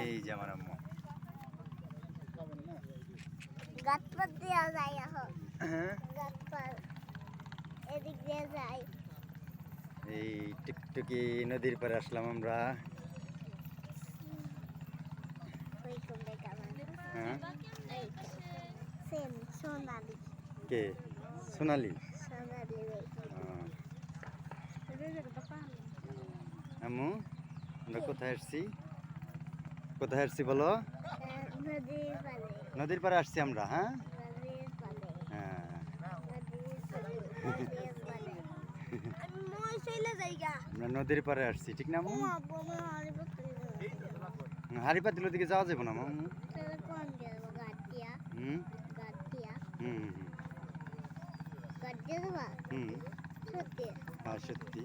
এই যে আমার আম্মু গাছপাত দেওয়া যায় এখন হ্যাঁ গাছপাত এদিক দিয়ে যাই এই টিকটকি নদীর পাড়ে আসলাম আমরা ওইরকম দেখা হ্যাঁ সেম সোনালি কে সোনালি সোনালি আম্মু আমরা কোথায় আসছি বলো নদীর পাড়ে নদীর পাড়ে আসছি আমরা হ্যাঁ নদীর পাড়ে হ্যাঁ নদীর পাড়ে আমি মই চলে যাইগা আমরা নদীর পাড়ে আসছি ঠিক না আম্মু বমে হারিব হারিপাতিল দিকে যাওয়া যাবে না আম্মু তাহলে কোন যাব গাটিয়া হুম গাটিয়া হুম হুম গাটিয়া যাবা হুম সত্যি হ্যাঁ সত্যি